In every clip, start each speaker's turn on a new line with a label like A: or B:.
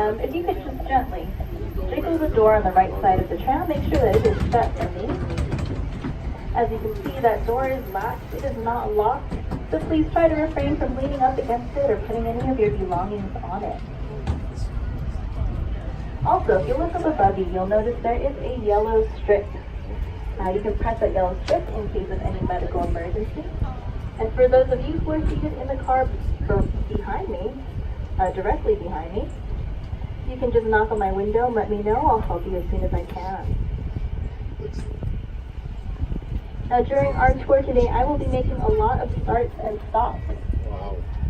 A: If you could just gently jiggle the door on the right side of the tram, make sure that it is shut for me. As you can see, that door is latched, it is not locked, so please try to refrain from leaning up against it or putting any of your belongings on it. Also, if you look up above you, you'll notice there is a yellow strip. You can press that yellow strip in case of any medical emergency. And for those of you who are seated in the car behind me, directly behind me, you can just knock on my window and let me know. I'll help you as soon as I can. Now during our tour today, I will be making a lot of starts and stops.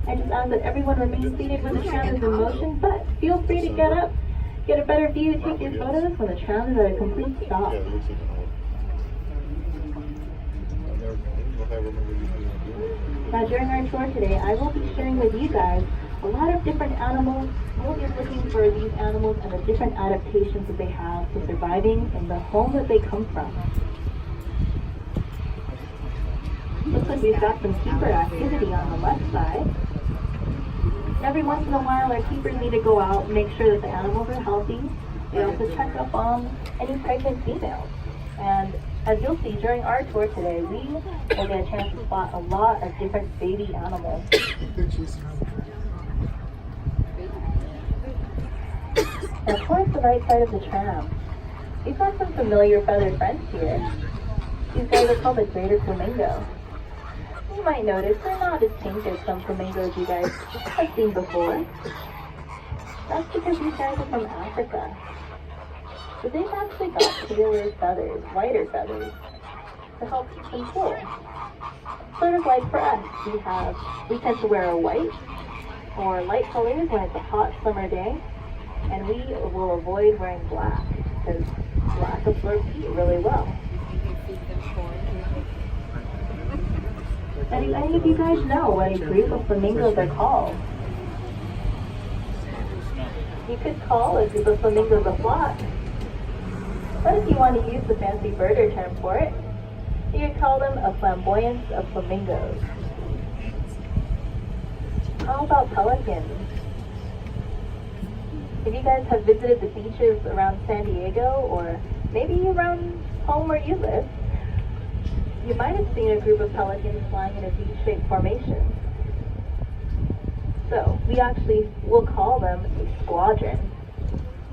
A: I just ask that everyone remain seated when the tram is in motion, but feel free to get up, get a better view, take your photos when the tram is at a complete stop. Now during our tour today, I will be sharing with you guys a lot of different animals. We'll be looking for these animals and the different adaptations that they have to surviving in the home that they come from. Looks like we've got some keeper activity on the left side. Every once in a while, our keepers need to go out and make sure that the animals are healthy. They also check up on any pregnant females. And as you'll see during our tour today, we will get a chance to spot a lot of different baby animals. Now towards the right side of the tram, we've got some familiar feathered friends here. These guys are called the greater flamingo. You might notice they're not as pink as some flamingos you guys have seen before. That's because these guys are from Africa. But they've actually got paler feathers, whiter feathers, to help keep them cool. Sort of like for us, we tend to wear a white or light colors when it's a hot summer day, and we will avoid wearing black because black absorbs heat really well. Now, do any of you guys know what a group of flamingos are called? You could call a group of flamingos a flock. But if you want to use the fancy birder term for it, you could call them a flamboyance of flamingos. How about pelicans? If you guys have visited the beaches around San Diego, or maybe around home where you live, you might have seen a group of pelicans flying in a V-shaped formation. So, we actually will call them a squadron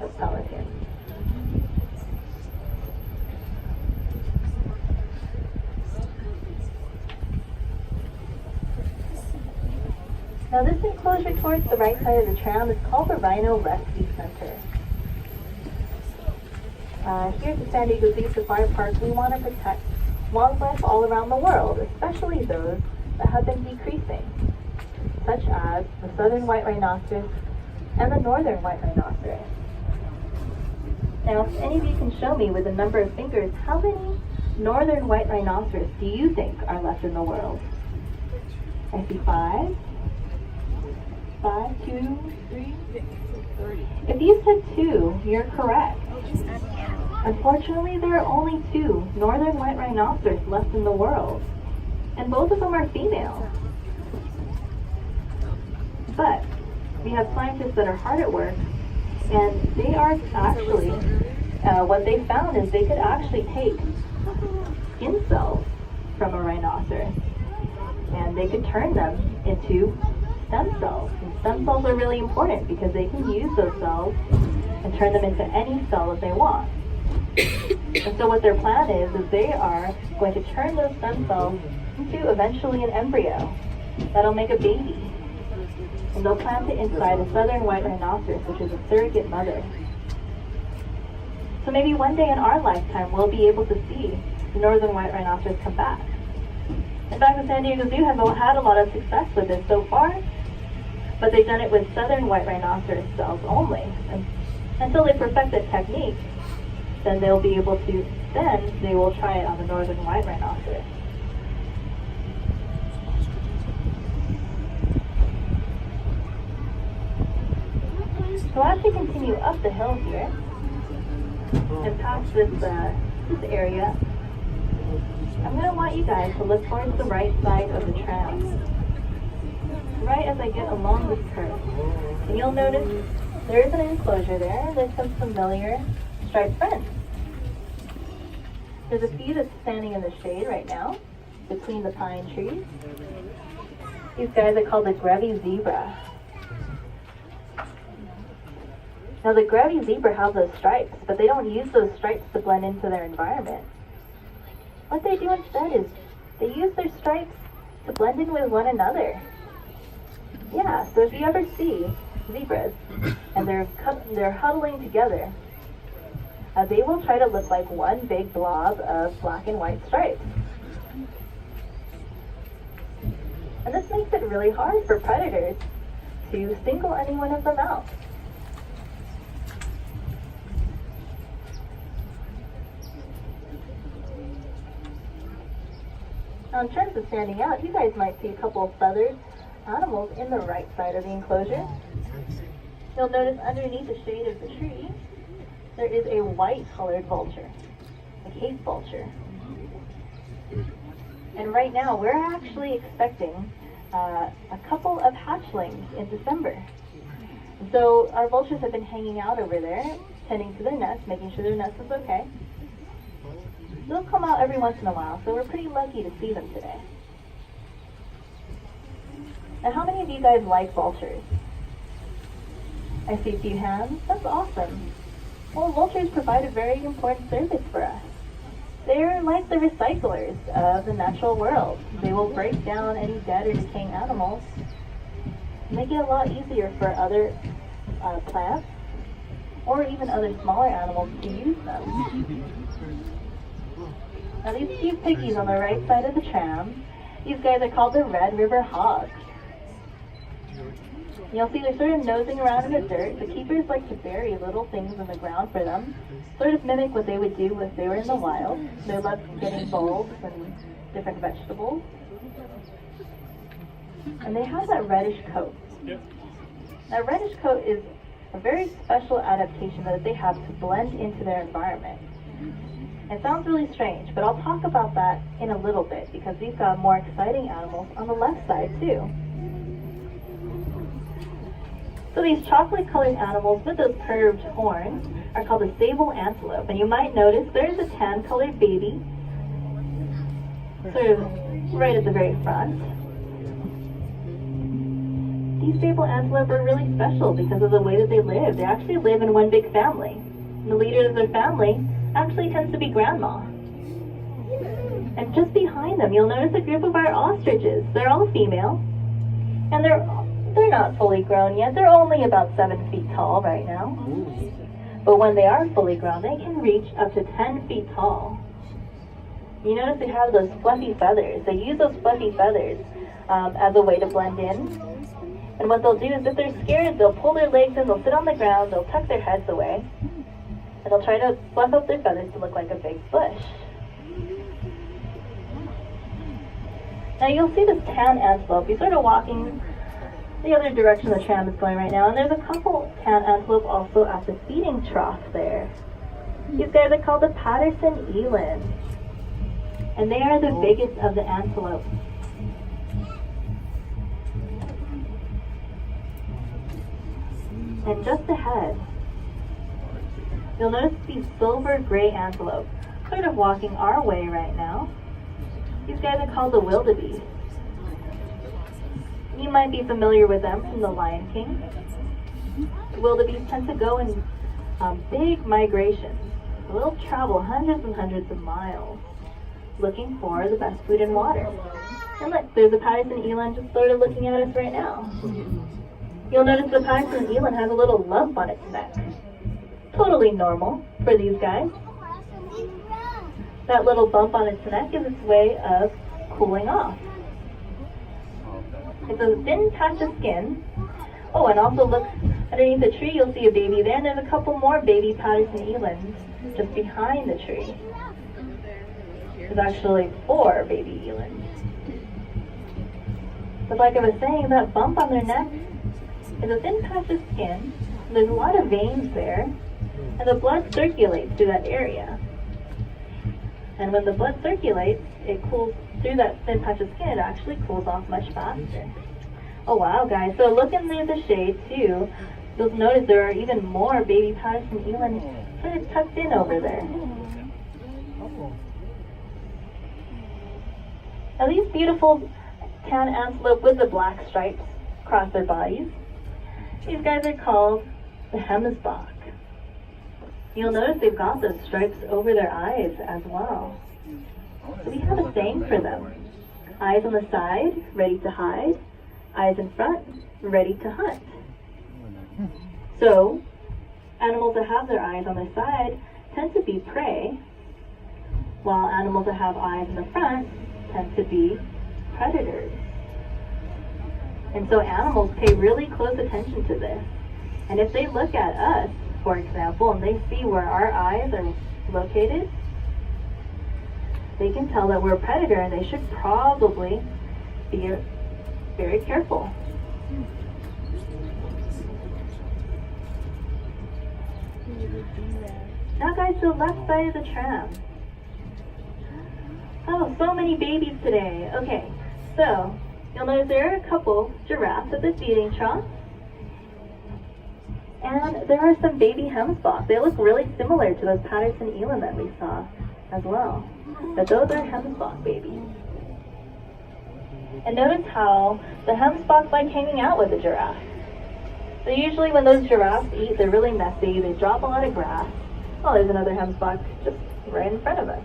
A: of pelicans. Now this enclosure towards the right side of the tram is called the Rhino Rescue Center. Here at the San Diego Safari Park, we want to protect wildlife all around the world, especially those that have been decreasing, such as the southern white rhinoceros and the northern white rhinoceros. Now, if any of you can show me with a number of fingers, how many northern white rhinoceros do you think are left in the world? I see 5. 5, 2, 3. If you said 2, you're correct. Unfortunately, there are only 2 northern white rhinoceros left in the world, and both of them are females. But we have scientists that are hard at work, and they are actually, what they found is they could actually take skin cells from a rhinoceros, and they could turn them into stem cells. And stem cells are really important because they can use those cells and turn them into any cell that they want. And so what their plan is they are going to turn those stem cells into eventually an embryo that'll make a baby. And they'll plant it inside a southern white rhinoceros, which is a surrogate mother. So maybe one day in our lifetime we'll be able to see the northern white rhinoceros come back. In fact, the San Diego Zoo has had a lot of success with this so far, but they've done it with southern white rhinoceros cells only. And until they perfect that technique, then they'll be able to, then they will try it on the northern white rhinoceros. So as we continue up the hill here, and past this area, I'm going to want you guys to look towards the right side of the tram. Right as I get along this curve. And you'll notice There is an enclosure there. There's some familiar striped friends. There's a few that's standing in the shade right now, between the pine trees. These guys are called the grevy zebra. Now the grevy zebra have those stripes, but they don't use those stripes to blend into their environment. What they do instead is they use their stripes to blend in with one another. Yeah, so if you ever see zebras and they're huddling together, they will try to look like one big blob of black and white stripes. And this makes it really hard for predators to single any one of them out. Now in terms of standing out, you guys might see a couple of feathered animals in the right side of the enclosure. You'll notice underneath the shade of the tree, there is a white-colored vulture, a cave vulture. And right now, we're actually expecting a couple of hatchlings in December. And so our vultures have been hanging out over there, tending to their nest, making sure their nest is okay. They'll come out every once in a while, so we're pretty lucky to see them today. Now, how many of you guys like vultures? I see a few hands. That's awesome. Well, vultures provide a very important service for us. They're like the recyclers of the natural world. They will break down any dead or decaying animals, make it a lot easier for other plants or even other smaller animals to use them. Now these few piggies on the right side of the tram, these guys are called the Red River Hogs. You'll see they're sort of nosing around in the dirt. The keepers like to bury little things in the ground for them, sort of mimic what they would do if they were in the wild. They love getting bulbs and different vegetables. And they have that reddish coat. That reddish coat is a very special adaptation that they have to blend into their environment. It sounds really strange, but I'll talk about that in a little bit because we've got more exciting animals on the left side too. So these chocolate-colored animals with those curved horns are called a sable antelope. And you might notice there's a tan-colored baby, sort of right at the very front. These sable antelope are really special because of the way that they live. They actually live in one big family. And the leader of their family actually tends to be grandma. And just behind them, you'll notice a group of our ostriches. They're all female, and they're not fully grown yet. They're only about 7 feet tall right now. But when they are fully grown, they can reach up to 10 feet tall. You notice they have those fluffy feathers. They use those fluffy feathers as a way to blend in. And what they'll do is if they're scared, they'll pull their legs in, they'll sit on the ground, they'll tuck their heads away, and they'll try to fluff up their feathers to look like a big bush. Now you'll see this tan antelope. He's sort of walking the other direction the tram is going right now, and there's a couple tan antelope also at the feeding trough there. These guys are called the Patterson eland, and they are the biggest of the antelopes. And just ahead, you'll notice these silver gray antelope sort of walking our way right now. These guys are called the wildebeest. You might be familiar with them from The Lion King. The wildebeest tend to go in big migrations. They'll travel hundreds and hundreds of miles looking for the best food and water. And look, there's a Patterson eland just sort of looking at us right now. You'll notice the Patterson eland has a little lump on its neck. Totally normal for these guys. That little bump on its neck is its way of cooling off. It's a thin patch of skin. Oh, and also look underneath the tree, you'll see a baby there, and there's a couple more baby Patterson elands just behind the tree. There's actually 4 baby elands. But like I was saying, that bump on their neck is a thin patch of skin. There's a lot of veins there, and the blood circulates through that area. And when the blood circulates, it cools through that thin patch of skin. It actually cools off much faster. Oh wow, guys! So look in through the shade too. You'll notice there are even more baby Patterson eland sort of tucked in over there. Now these beautiful tan antelope with the black stripes across their bodies, these guys are called the Hemsbok. You'll notice they've got those stripes over their eyes as well. So we have a saying for them. Eyes on the side, ready to hide. Eyes in front, ready to hunt. So, animals that have their eyes on their side tend to be prey, while animals that have eyes in the front tend to be predators. And so animals pay really close attention to this. And if they look at us, for example, and they see where our eyes are located, they can tell that we're a predator and they should probably be very careful. Now guys, to the left side of the tram. Oh, so many babies today. Okay, so you'll notice there are a couple giraffes at the feeding trough. And there are some baby Hemsbok. They look really similar to those Patterson eland that we saw as well. But those are Hemsbok babies. And notice how the Hemsbok like hanging out with the giraffe. So usually when those giraffes eat, they're really messy. They drop a lot of grass. Oh, there's another Hemsbok just right in front of us.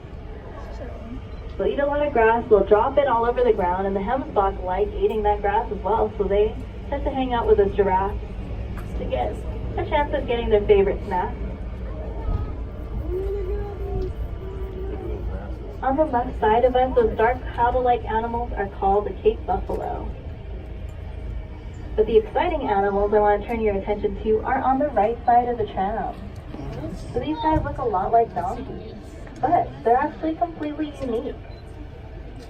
A: They'll eat a lot of grass, they'll drop it all over the ground, and the Hemsbok like eating that grass as well, so they tend to hang out with those giraffes to get a chance of getting their favorite snack. On the left side of us, those dark cattle-like animals are called the Cape buffalo. But the exciting animals I want to turn your attention to are on the right side of the tram. So these guys look a lot like donkeys, but they're actually completely unique.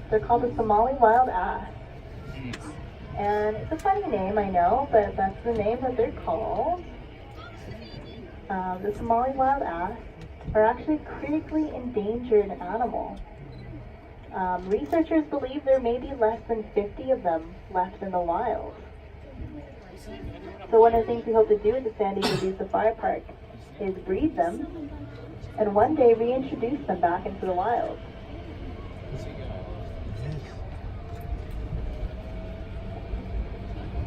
A: They're called the Somali wild ass. And it's a funny name, I know, but that's the name that they're called. The Somali wild ass are actually a critically endangered animal. Researchers believe there may be less than 50 of them left in the wild. So one of the things we hope to do at the San Diego Zoo Safari Park is breed them and one day reintroduce them back into the wild.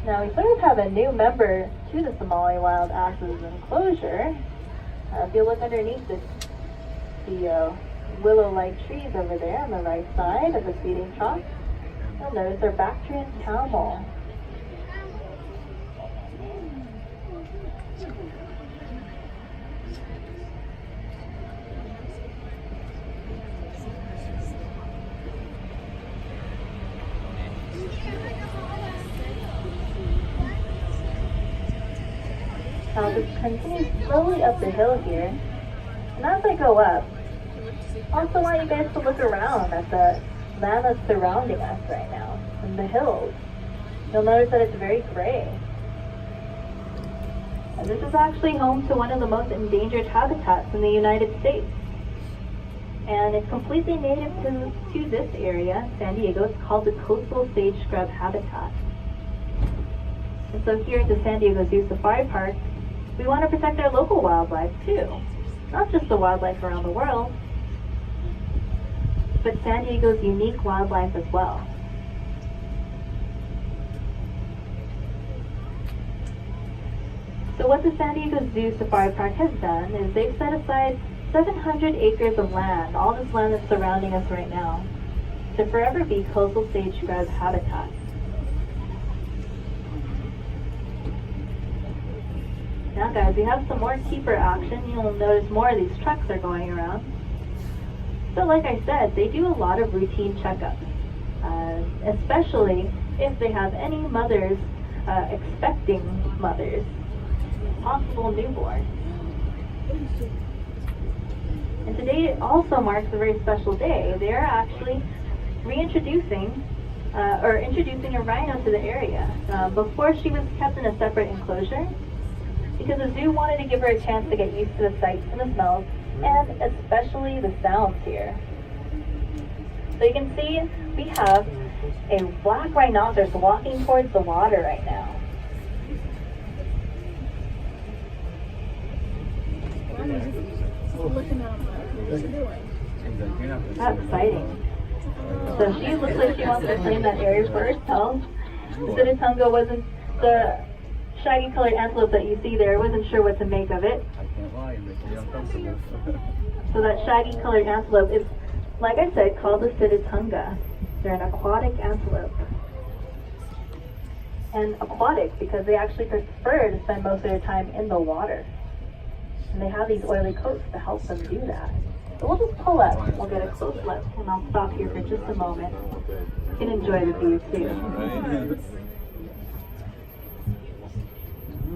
A: Now we sort of have a new member to the Somali wild ass's enclosure. If you look underneath the willow-like trees over there on the right side of the feeding trough, you'll notice our Bactrian camel. I'll just continue slowly up the hill here. And as I go up, I also want you guys to look around at the land that's surrounding us right now, and the hills. You'll notice that it's very gray. And this is actually home to one of the most endangered habitats in the United States. And it's completely native to this area, San Diego. It's called the coastal sage scrub habitat. And so here at the San Diego Zoo Safari Park, we want to protect our local wildlife too. Not just the wildlife around the world, but San Diego's unique wildlife as well. So what the San Diego Zoo Safari Park has done is they've set aside 700 acres of land, all this land that's surrounding us right now, to forever be coastal sage scrub habitat. Now guys, we have some more keeper action. You'll notice more of these trucks are going around. So like I said, they do a lot of routine checkups, especially if they have any mothers, expecting mothers, possible newborn. And today also marks a very special day. They are actually reintroducing introducing a rhino to the area. Before she was kept in a separate enclosure, because the zoo wanted to give her a chance to get used to the sights and the smells, and especially the sounds here. So you can see we have a black rhinoceros walking towards the water right now. That's exciting. So she looks like she wants to claim that area for herself. The Sitatunga wasn't, the shaggy colored antelope that you see there, wasn't sure what to make of it. So that shaggy colored antelope is, like I said, called the Sitatunga. They're an aquatic antelope. And aquatic because they actually prefer to spend most of their time in the water. And they have these oily coats to help them do that. So we'll just pull up. We'll get a close look, and I'll stop here for just a moment. You can enjoy the view too.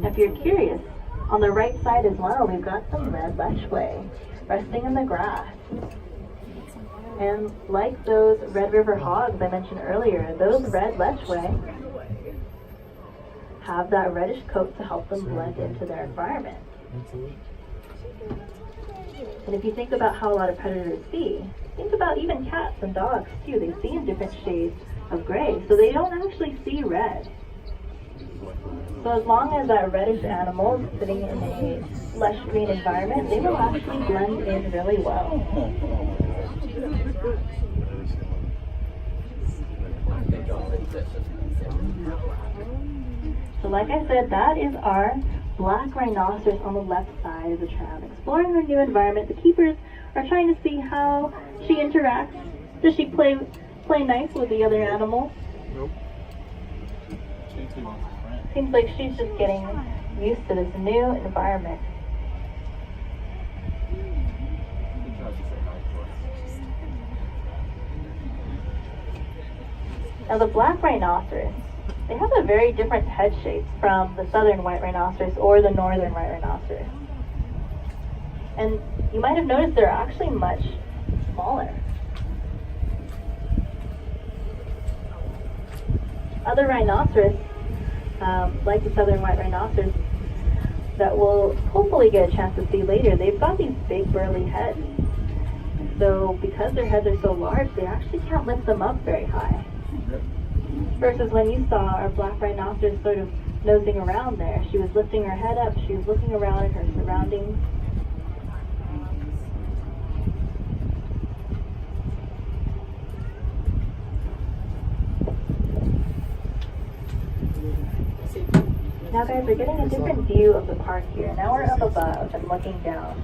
A: If you're curious, on the right side as well, we've got some red lechwe resting in the grass. And like those Red River hogs I mentioned earlier, those red lechwe have that reddish coat to help them blend into their environment. And if you think about how a lot of predators see, think about even cats and dogs too. They see in different shades of gray, so they don't actually see red. So as long as that reddish animal is sitting in a lush green environment, they will actually blend in really well. So like I said, that is our black rhinoceros on the left side of the tram. Exploring her new environment, the keepers are trying to see how she interacts. Does she play nice with the other animals? Nope. Seems like she's just getting used to this new environment. Now the black rhinoceros, they have a very different head shape from the southern white rhinoceros or the northern white rhinoceros. And you might have noticed they're actually much smaller. Other rhinoceros, like the southern white rhinoceros, that we'll hopefully get a chance to see later, they've got these big burly heads. So because their heads are so large, they actually can't lift them up very high. Versus when you saw our black rhinoceros sort of nosing around there, she was lifting her head up, she was looking around at her surroundings. Now guys, we're getting a different view of the park here. Now we're up above and looking down.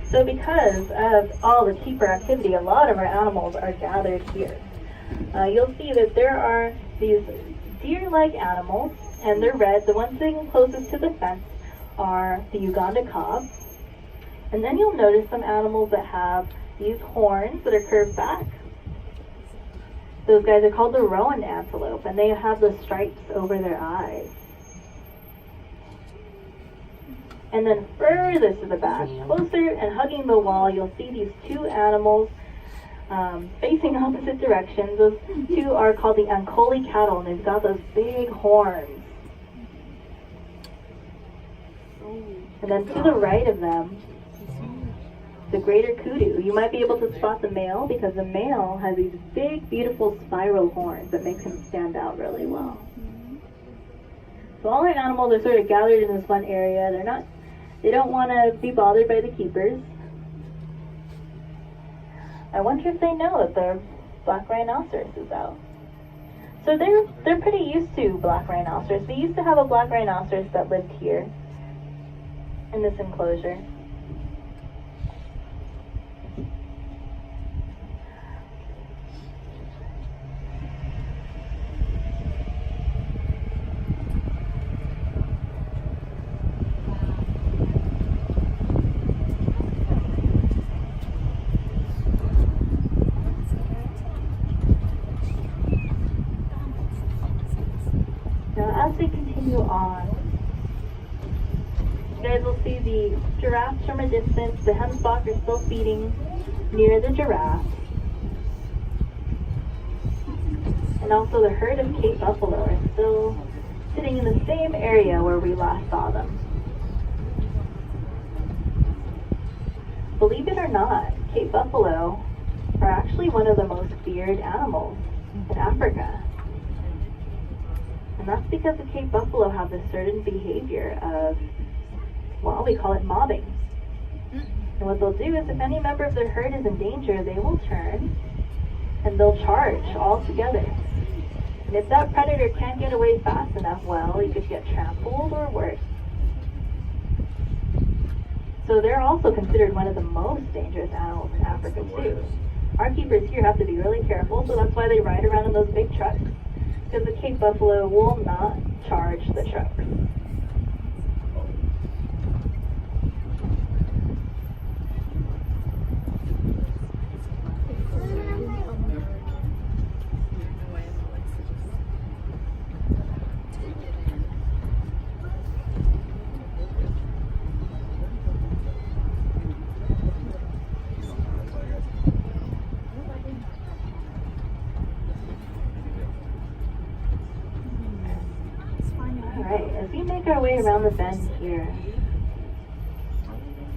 A: So because of all the keeper activity, a lot of our animals are gathered here. You'll see that there are these deer-like animals, and they're red. The ones sitting closest to the fence are the Uganda cob. And then you'll notice some animals that have these horns that are curved back. Those guys are called the rowan antelope, and they have the stripes over their eyes. And then furthest to the back, closer and hugging the wall, you'll see these two animals facing opposite directions. Those two are called the Ankoli cattle, and they've got those big horns. And then to the right of them, the greater kudu. You might be able to spot the male because the male has these big, beautiful spiral horns that makes him stand out really well. So all our animals are sort of gathered in this one area. They don't want to be bothered by the keepers. I wonder if they know that the black rhinoceros is out. So they're pretty used to black rhinoceros. We used to have a black rhinoceros that lived here in this enclosure. As we continue on, you guys will see the giraffes from a distance. The hemsbok are still feeding near the giraffe. And also the herd of Cape buffalo are still sitting in the same area where we last saw them. Believe it or not, Cape buffalo are actually one of the most feared animals in Africa. And that's because the Cape buffalo have this certain behavior of, well, we call it mobbing. And what they'll do is if any member of their herd is in danger, they will turn and they'll charge all together. And if that predator can't get away fast enough, well, he could get trampled or worse. So they're also considered one of the most dangerous animals in Africa too. Our keepers here have to be really careful, so that's why they ride around in those big trucks, because the Cape buffalo will not charge the trucks. Alright, as we make our way around the bend here,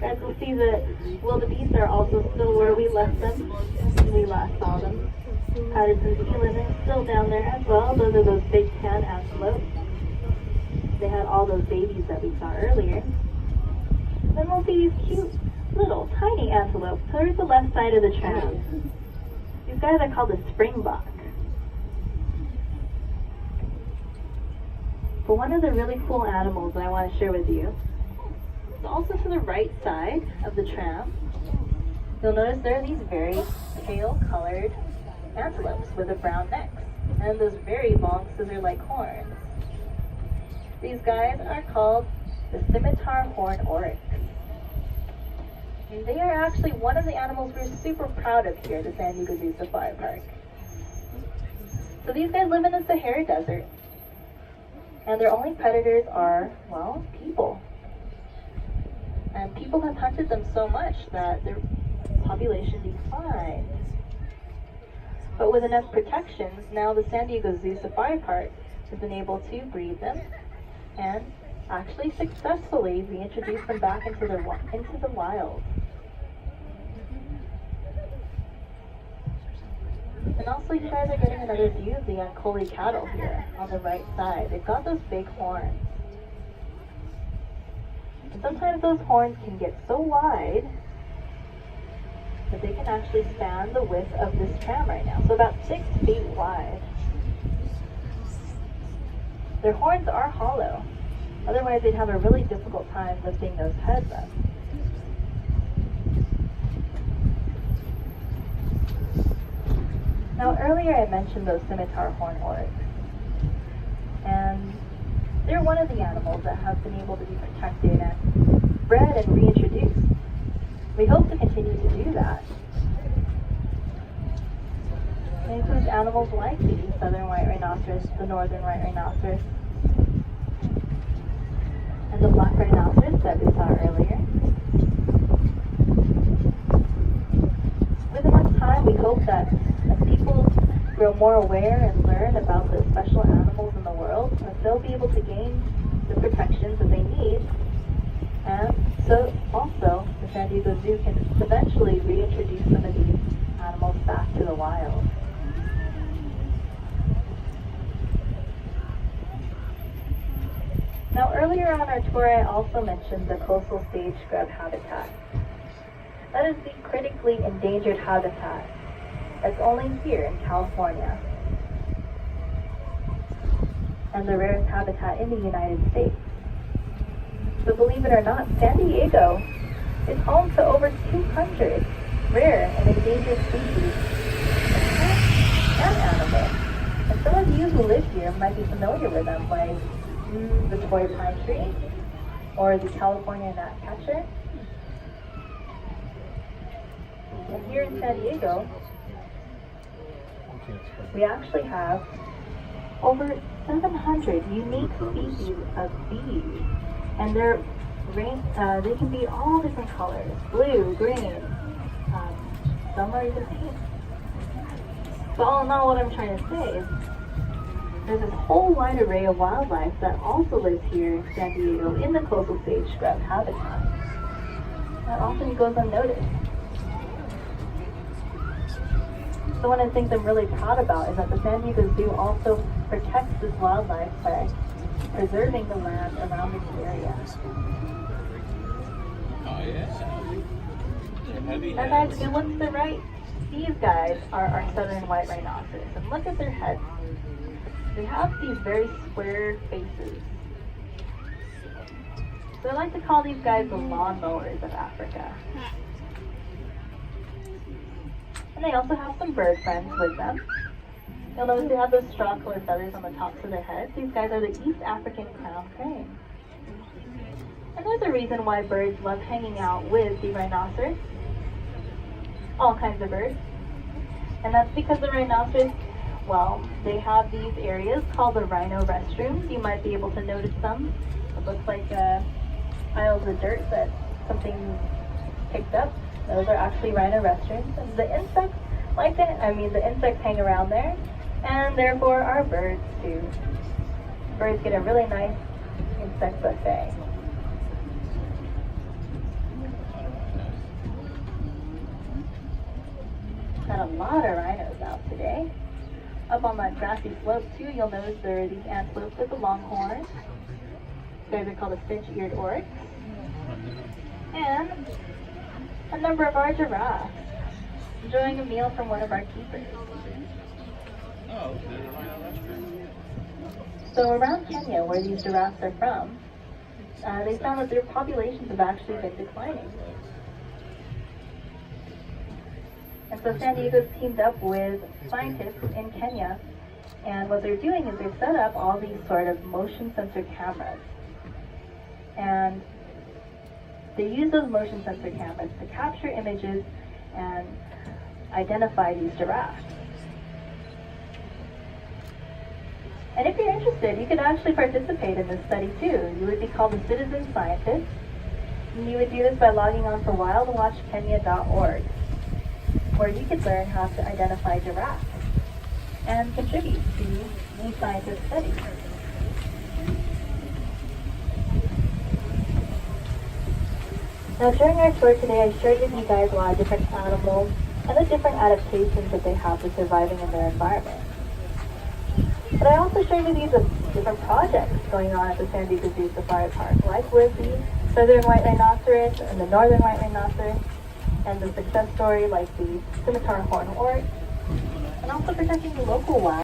A: guys will see that wildebeest are also still where we left them when we last saw them. Patterson's eland is still down there as well. Those are those big tan antelopes. They had all those babies that we saw earlier. Then we'll see these cute little tiny antelopes towards the left side of the tram. These guys are called the springbok. But one of the really cool animals that I want to share with you is also to the right side of the tram. You'll notice there are these very pale-colored antelopes with a brown neck and those very long scissor-like horns. These guys are called the scimitar horn oryx. And they are actually one of the animals we're super proud of here at the San Diego Safari Park. So these guys live in the Sahara Desert. And their only predators are, well, people. And people have hunted them so much that their population declined. But with enough protections, now the San Diego Zoo Safari Park has been able to breed them and actually successfully reintroduce them back into the wild. And also you guys are getting another view of the Ankole cattle here on the right side. They've got those big horns. And sometimes those horns can get so wide that they can actually span the width of this tram right now. So about 6 feet wide. Their horns are hollow. Otherwise they'd have a really difficult time lifting those heads up. Now earlier I mentioned those scimitar horn oryx, and they're one of the animals that have been able to be protected and bred and reintroduced. We hope to continue to do that. It includes animals like the southern white rhinoceros, the northern white rhinoceros, and the black rhinoceros that we saw earlier. With enough time, we hope that as people grow more aware and learn about the special animals in the world, that they'll be able to gain the protections that they need, and so also the San Diego Zoo can eventually reintroduce some of these animals back to the wild. Now earlier on our tour I also mentioned the coastal sage scrub habitat. That is the critically endangered habitat that's only here in California, and the rarest habitat in the United States. But believe it or not, San Diego is home to over 200 rare and endangered species of plants and animals. And some of you who live here might be familiar with them, like the toy pine tree or the California gnatcatcher. And here in San Diego, we actually have over 700 unique species of bees, and they can be all different colors: blue, green, some are even pink. So all in all, what I'm trying to say is there's this whole wide array of wildlife that also lives here in San Diego in the coastal sage scrub habitat that often goes unnoticed. So one of the things I'm really proud about is that the San Diego Zoo also protects this wildlife by preserving the land around this area.
B: Oh yeah.
A: Now guys, if you look to the right, these guys are our southern white rhinoceros. And look at their heads. They have these very square faces. So I like to call these guys the lawnmowers of Africa. And they also have some bird friends with them. You'll notice they have those straw-colored feathers on the tops of their heads. These guys are the East African crown crane. And there's a reason why birds love hanging out with the rhinoceros. All kinds of birds. And that's because the rhinoceros, well, they have these areas called the rhino restrooms. You might be able to notice them. It looks like piles of dirt that something picked up. Those are actually rhino restrooms. And the insects like it. The insects hang around there. And therefore our birds too. Birds get a really nice insect buffet. Got a lot of rhinos out today. Up on that grassy slope too, you'll notice there are these antelopes with the long horns. These guys are called the finch-eared oryx. And a number of our giraffes enjoying a meal from one of our keepers. So around Kenya, where these giraffes are from, they found that their populations have actually been declining. And so San Diego's teamed up with scientists in Kenya, and what they're doing is they've set up all these sort of motion sensor cameras. And they use those motion sensor cameras to capture images and identify these giraffes. And if you're interested, you could actually participate in this study too. You would be called a citizen scientist, and you would do this by logging on to wildwatchkenya.org, where you could learn how to identify giraffes and contribute to these scientist studies. Now during our tour today, I shared with you guys a lot of different animals and the different adaptations that they have to surviving in their environment. But I also shared with you the different projects going on at the San Diego Safari Park, like with the southern white rhinoceros and the northern white rhinoceros, and the success story like the scimitar horn oryx, and also protecting the local wild.